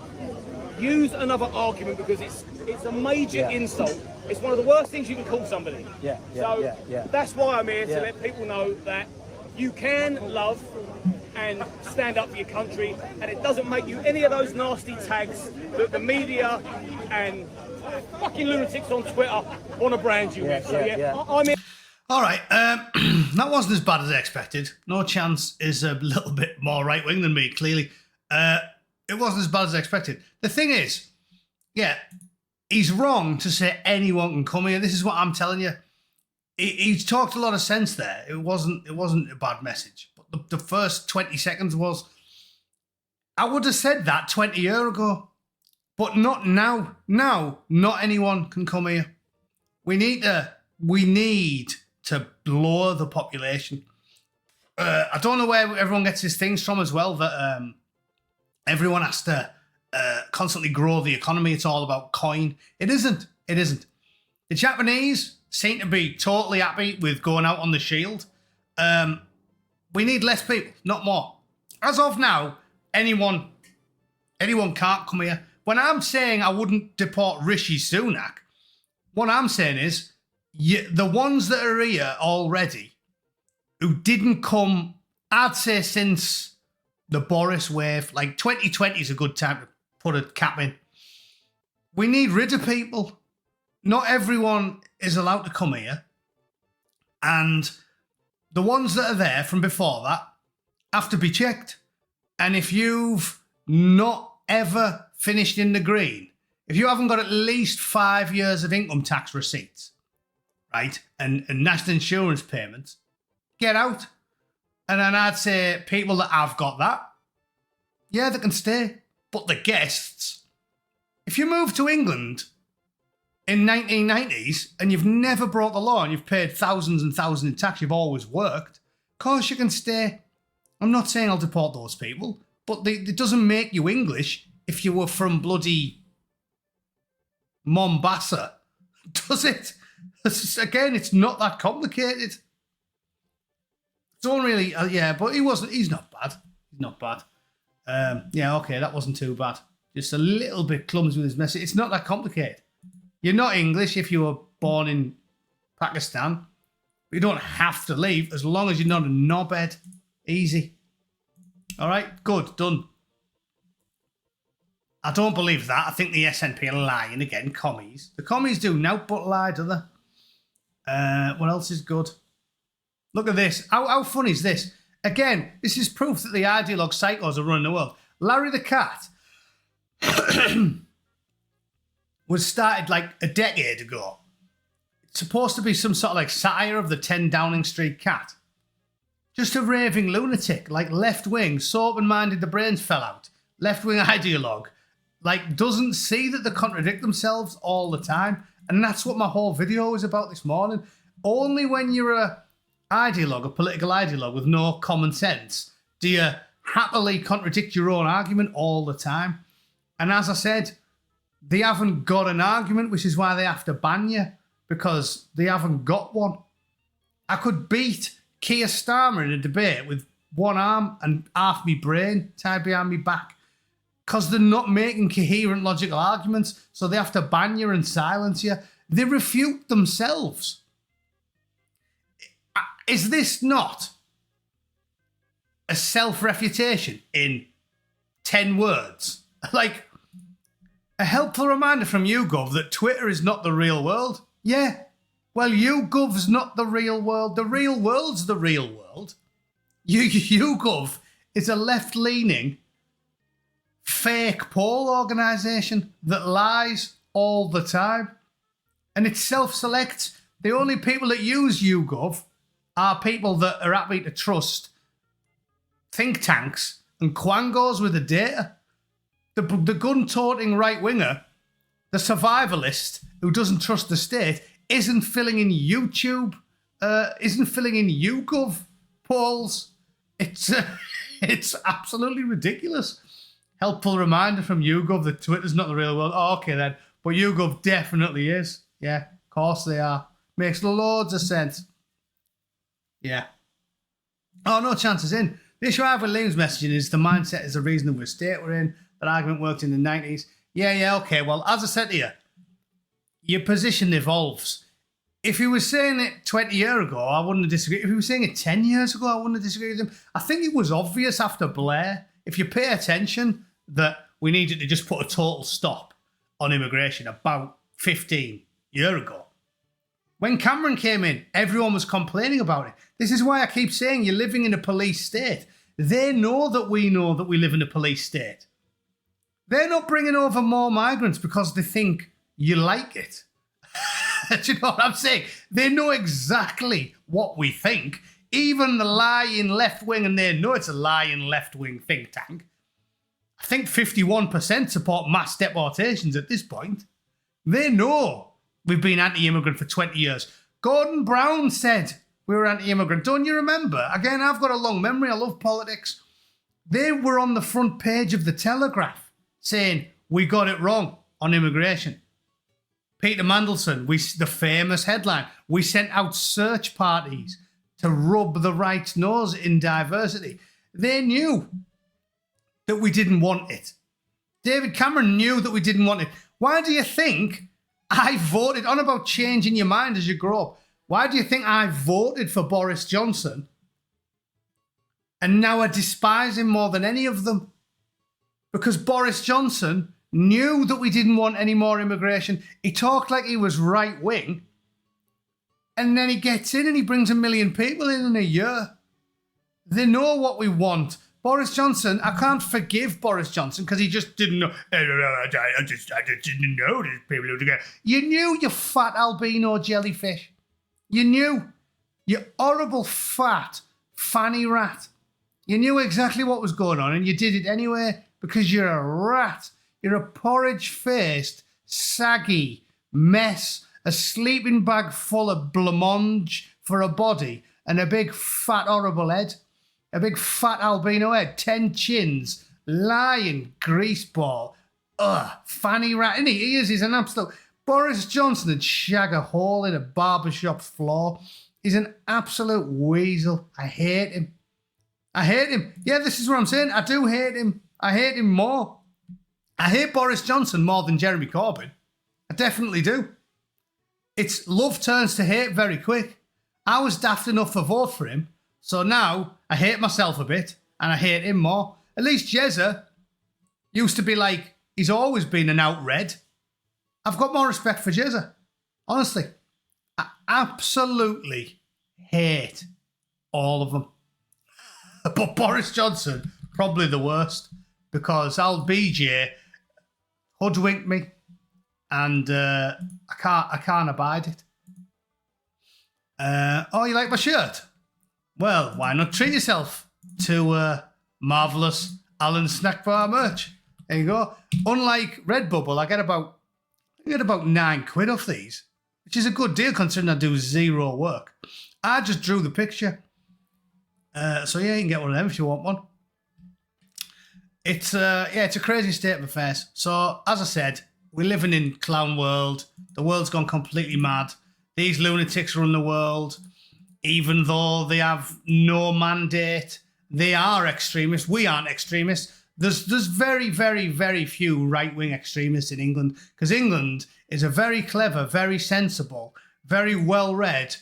Use another argument, because it's a major insult. It's one of the worst things you can call somebody. That's why I'm here, to let people know that you can love and stand up for your country, and it doesn't make you any of those nasty tags that the media and fucking lunatics on Twitter want to brand you with. So I'm here. All right, that wasn't as bad as I expected. No Chance is a little bit more right-wing than me, clearly. It wasn't as bad as I expected. The thing is, he's wrong to say anyone can come here. This is what I'm telling you. He's talked a lot of sense there. It wasn't a bad message. But the first 20 seconds was, I would have said that 20 years ago. But not now. Now, not anyone can come here. We need to lower the population. I don't know where everyone gets his things from as well, that everyone has to constantly grow the economy. It's all about coin. It isn't. It isn't. The Japanese seem to be totally happy with going out on the shield. We need less people, not more. As of now, anyone can't come here. When I'm saying I wouldn't deport Rishi Sunak, what I'm saying is the ones that are here already who didn't come, I'd say since the Boris wave, like 2020 is a good time to put a cap in. We need rid of people. Not everyone is allowed to come here. And the ones that are there from before that have to be checked. And if you've not ever finished in the green, if you haven't got at least 5 years of income tax receipts, right, and national insurance payments, get out. And then I'd say people that have got that, yeah, they can stay. But the guests, if you move to England in 1990s and you've never brought the law and you've paid thousands and thousands in tax, you've always worked, of course you can stay. I'm not saying I'll deport those people, but it doesn't make you English if you were from bloody Mombasa, does it? Again, it's not that complicated. Don't really, yeah, but he's not bad. He's not bad. Yeah, okay, that wasn't too bad. Just a little bit clumsy with his message. It's not that complicated. You're not English if you were born in Pakistan. But you don't have to leave as long as you're not a knobhead. Easy. All right, good, done. I don't believe that. I think the SNP are lying again, commies. The commies do now but lie, do they? What else is good? Look at this. How funny is this? Again, this is proof that the ideologue psychos are running the world. Larry the Cat was started like a decade ago. It's supposed to be some sort of like satire of the 10 Downing Street cat. Just a raving lunatic, like left-wing, so open-minded the brains fell out. Left-wing ideologue. Like, doesn't see that they contradict themselves all the time. And that's what my whole video was about this morning. Only when you're a ideologue, a political ideologue with no common sense, do you happily contradict your own argument all the time. And as I said, they haven't got an argument, which is why they have to ban you, because they haven't got one. I could beat Keir Starmer in a debate with one arm and half my brain tied behind my back, because they're not making coherent logical arguments, so they have to ban you and silence you. They refute themselves. Is this not a self-refutation in 10 words? Like, a helpful reminder from YouGov that Twitter is not the real world. Yeah, well, YouGov's not the real world. The real world's the real world. YouGov is a left-leaning, fake poll organisation that lies all the time. And it self-selects. The only people that use YouGov are people that are happy to trust think tanks and quangos with the data. The gun-toting right-winger, the survivalist who doesn't trust the state, isn't filling in YouTube, isn't filling in YouGov polls. It's absolutely ridiculous. Helpful reminder from YouGov that Twitter's not the real world. Oh, okay then. But YouGov definitely is. Yeah, of course they are. Makes loads of sense. Yeah. Oh, no chances in. The issue I have with Liam's messaging is the mindset is the reason that we're state we're in. That argument worked in the 90s. Yeah, okay. Well, as I said to you, your position evolves. If he was saying it 20 years ago, I wouldn't have disagreed. If he was saying it 10 years ago, I wouldn't have disagreed with him. I think it was obvious after Blair, if you pay attention, that we needed to just put a total stop on immigration about 15 years ago. When Cameron came in, everyone was complaining about it. This is why I keep saying you're living in a police state. They know that we live in a police state. They're not bringing over more migrants because they think you like it. Do you know what I'm saying? They know exactly what we think. Even the lying left-wing, and they know it's a lying left-wing think tank. I think 51% support mass deportations at this point. They know we've been anti-immigrant for 20 years. Gordon Brown said we were anti-immigrant. Don't you remember? Again, I've got a long memory. I love politics. They were on the front page of the Telegraph saying, we got it wrong on immigration. Peter Mandelson, the famous headline, we sent out search parties to rub the right's nose in diversity. They knew that we didn't want it. David Cameron knew that we didn't want it. Why do you think I voted on about changing your mind as you grow up? Why do you think I voted for Boris Johnson and now I despise him more than any of them? Because Boris Johnson knew that we didn't want any more immigration. He talked like he was right-wing, and then he gets in and he brings 1 million people in a year. They know what we want. Boris Johnson, I can't forgive Boris Johnson because he just didn't know. I just didn't know these people who together. You knew, you fat albino jellyfish. You knew. You horrible fat fanny rat. You knew exactly what was going on and you did it anyway because you're a rat. You're a porridge-faced, saggy mess, a sleeping bag full of blancmange for a body and a big fat horrible head. A big fat albino head, 10 chins, lying greaseball. Fanny rat. And he is, he's an absolute... Boris Johnson would shag a hole in a barbershop floor. He's an absolute weasel. I hate him. I hate him. Yeah, this is what I'm saying. I do hate him. I hate him more. I hate Boris Johnson more than Jeremy Corbyn. I definitely do. It's love turns to hate very quick. I was daft enough to vote for him, so now I hate myself a bit and I hate him more. At least Jezza used to be like, he's always been an out-red. I've got more respect for Jezza. Honestly, I absolutely hate all of them. But Boris Johnson, probably the worst, because Al BJ hoodwinked me and I can't abide it. Oh, you like my shirt? Well, why not treat yourself to marvellous Alan Snack Bar merch? There you go. Unlike Redbubble, I get about £9 off these, which is a good deal considering I do zero work. I just drew the picture. So yeah, you can get one of them if you want one. It's a crazy state of affairs. So as I said, we're living in clown world. The world's gone completely mad. These lunatics run the world. Even though they have no mandate, they are extremists. We aren't extremists. There's very, very, very few right-wing extremists in England because England is a very clever, very sensible, very well-read,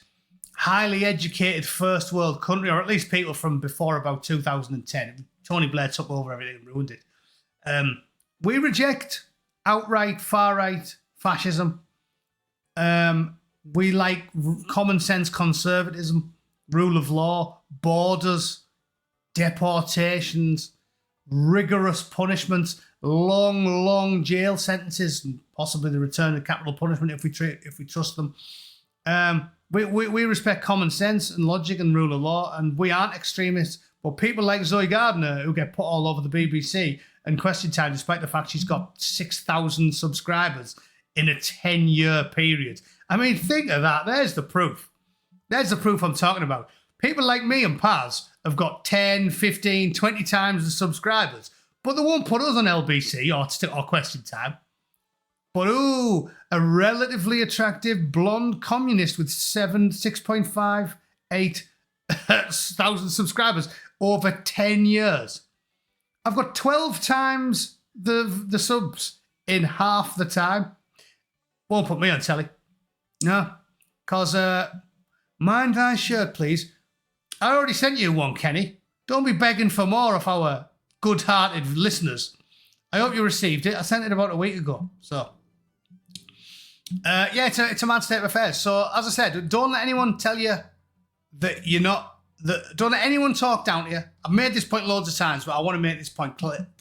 highly educated first world country, or at least people from before about 2010. Tony Blair took over everything and ruined it. We reject outright far-right fascism. We like common sense conservatism, rule of law, borders, deportations, rigorous punishments, long jail sentences, and possibly the return of capital punishment if we trust them. We respect common sense and logic and rule of law, and we aren't extremists. But people like Zoe Gardner, who get put all over the BBC and Question Time, despite the fact she's got 6,000 subscribers in a 10-year period. I mean, think of that. There's the proof. There's the proof I'm talking about. People like me and Paz have got 10, 15, 20 times the subscribers, but they won't put us on LBC or Question Time. But a relatively attractive blonde communist with 6.58 thousand subscribers over 10 years. I've got 12 times the subs in half the time. Won't put me on telly. No, because mind thy shirt, please. I already sent you one, Kenny. Don't be begging for more of our good-hearted listeners. I hope you received it. I sent it about a week ago. So, yeah, it's a mad state of affairs. So, as I said, don't let anyone tell you that you're not... Don't let anyone talk down to you. I've made this point loads of times, but I want to make this point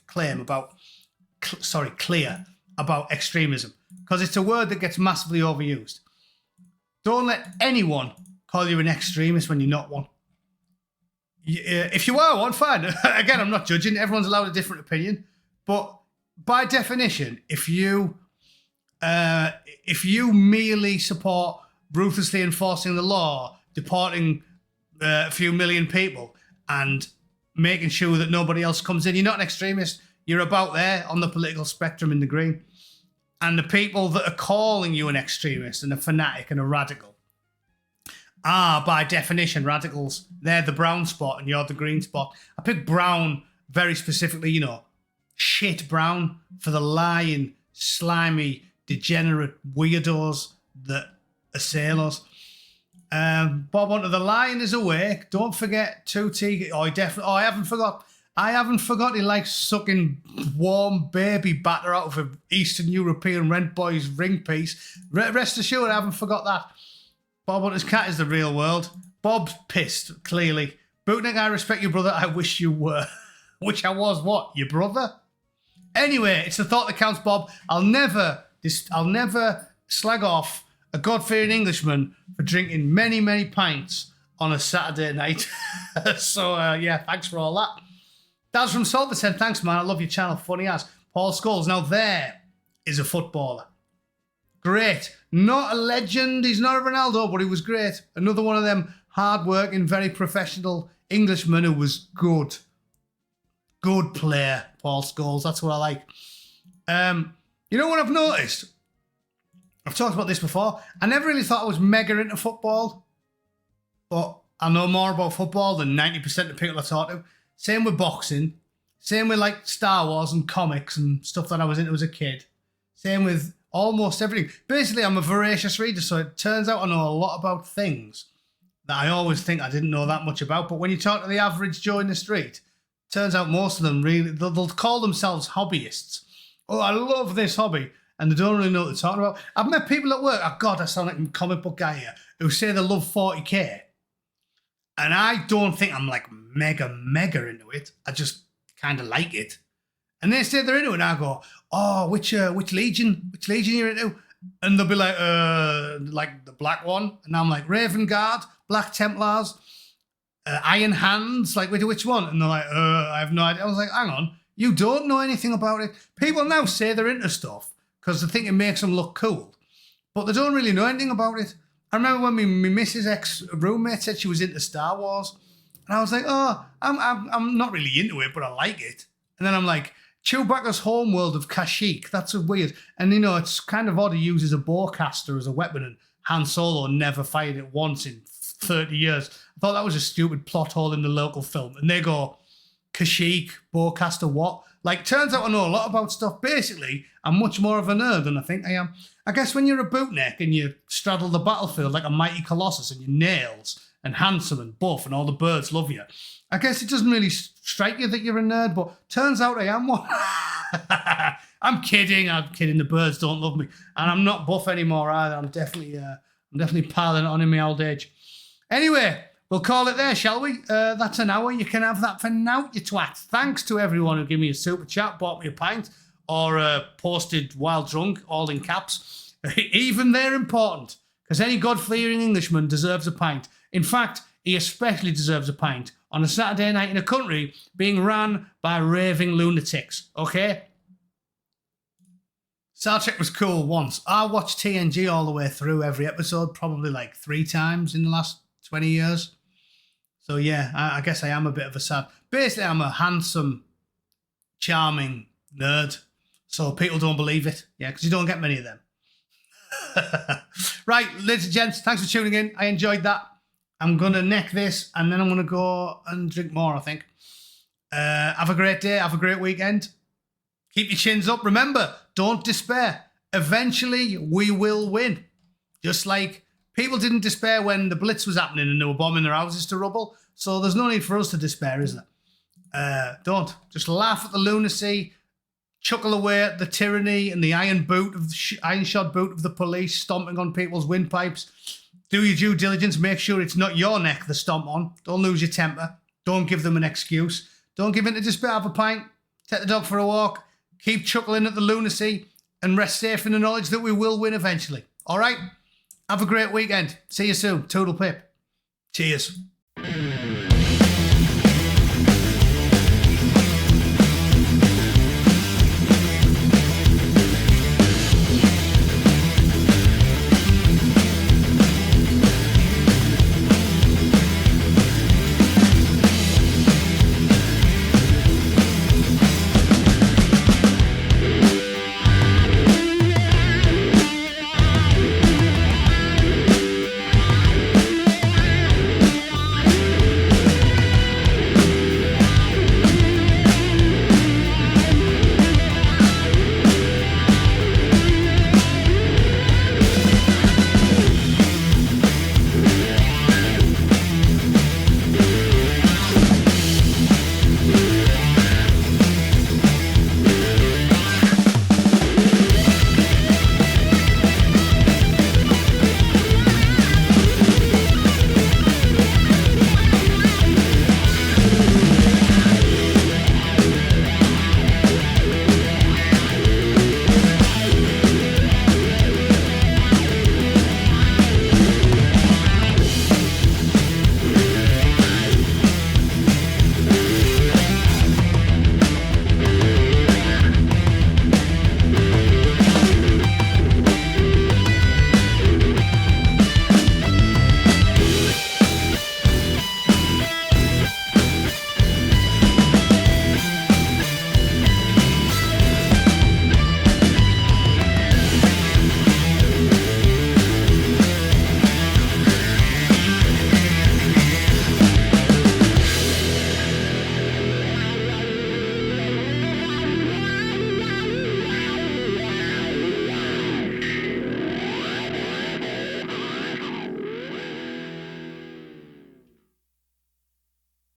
clear about extremism, because it's a word that gets massively overused. Don't let anyone call you an extremist when you're not one. If you are one, fine. Again, I'm not judging. Everyone's allowed a different opinion. But by definition, if you merely support ruthlessly enforcing the law, deporting a few million people and making sure that nobody else comes in. You're not an extremist. You're about there on the political spectrum in the green. And the people that are calling you an extremist and a fanatic and a radical are, by definition, radicals. They're the brown spot and you're the green spot. I picked brown very specifically, shit brown, for the lying, slimy, degenerate weirdos that assail us. Bob onto the line is awake. Don't forget 2T. I haven't forgot he likes sucking warm baby batter out of an Eastern European rent boy's ring piece. Rest assured, I haven't forgot that. Bob on his cat is the real world. Bob's pissed, clearly. Bootneck, I respect you, brother. I wish you were. Wish I was what? Your brother? Anyway, it's the thought that counts, Bob. I'll never slag off a God-fearing Englishman for drinking many, many pints on a Saturday night. So, thanks for all that. Daz from Salford said, thanks, man. I love your channel. Funny as. Paul Scholes. Now, there is a footballer. Great. Not a legend. He's not a Ronaldo, but he was great. Another one of them hard-working, very professional Englishmen who was good. Good player, Paul Scholes. That's what I like. You know what I've noticed? I've talked about this before. I never really thought I was mega into football, but I know more about football than 90% of people I talk to. Same with boxing. Same with like Star Wars and comics and stuff that I was into as a kid. Same with almost everything. Basically, I'm a voracious reader, so it turns out I know a lot about things that I always think I didn't know that much about. But when you talk to the average Joe in the street, turns out most of them really, they'll call themselves hobbyists. Oh, I love this hobby. And they don't really know what they're talking about. I've met people at work, oh God, I sound like a comic book guy here, who say they love 40k. And I don't think I'm like mega into it. I just kind of like it. And they say they're into it, and I go, oh, which legion you're into? And they'll be like the black one. And I'm like, Raven Guard, Black Templars, Iron Hands, like which one? And they're like, I have no idea. I was like, hang on, you don't know anything about it. People now say they're into stuff because they think it makes them look cool, but they don't really know anything about it. I remember when my missus' ex-roommate said she was into Star Wars, and I was like, oh, I'm not really into it, but I like it. And then I'm like, Chewbacca's homeworld of Kashyyyk, that's weird. And, it's kind of odd he uses a bowcaster as a weapon, and Han Solo never fired it once in 30 years. I thought that was a stupid plot hole in the local film. And they go, Kashyyyk, bowcaster, what? Like, turns out I know a lot about stuff. Basically, I'm much more of a nerd than I think I am. I guess when you're a bootneck and you straddle the battlefield like a mighty colossus and you're nails and handsome and buff and all the birds love you, I guess it doesn't really strike you that you're a nerd, but turns out I am one. I'm kidding. The birds don't love me. And I'm not buff anymore either. I'm definitely piling it on in my old age. Anyway, we'll call it there, shall we? That's an hour. You can have that for now, you twat. Thanks to everyone who gave me a super chat, bought me a pint, or posted while drunk, all in caps. Even they're important, because any God-fearing Englishman deserves a pint. In fact, he especially deserves a pint on a Saturday night in a country being ran by raving lunatics, okay? Star Trek was cool once. I watched TNG all the way through every episode, probably like 3 times in the last 20 years. So yeah, I guess I am a bit of a sad. Basically, I'm a handsome, charming nerd. So people don't believe it. Yeah, because you don't get many of them. Right, ladies and gents, thanks for tuning in. I enjoyed that. I'm going to neck this and then I'm going to go and drink more, I think. Have a great day. Have a great weekend. Keep your chins up. Remember, don't despair. Eventually, we will win. Just like people didn't despair when the Blitz was happening and they were bombing their houses to rubble. So there's no need for us to despair, is there? Don't. Just laugh at the lunacy, chuckle away at the tyranny and the iron shod boot of the police stomping on people's windpipes. Do your due diligence. Make sure it's not your neck they stomp on. Don't lose your temper. Don't give them an excuse. Don't give in to despair. Have a pint. Take the dog for a walk. Keep chuckling at the lunacy and rest safe in the knowledge that we will win eventually. All right? Have a great weekend. See you soon. Toodle pip. Cheers.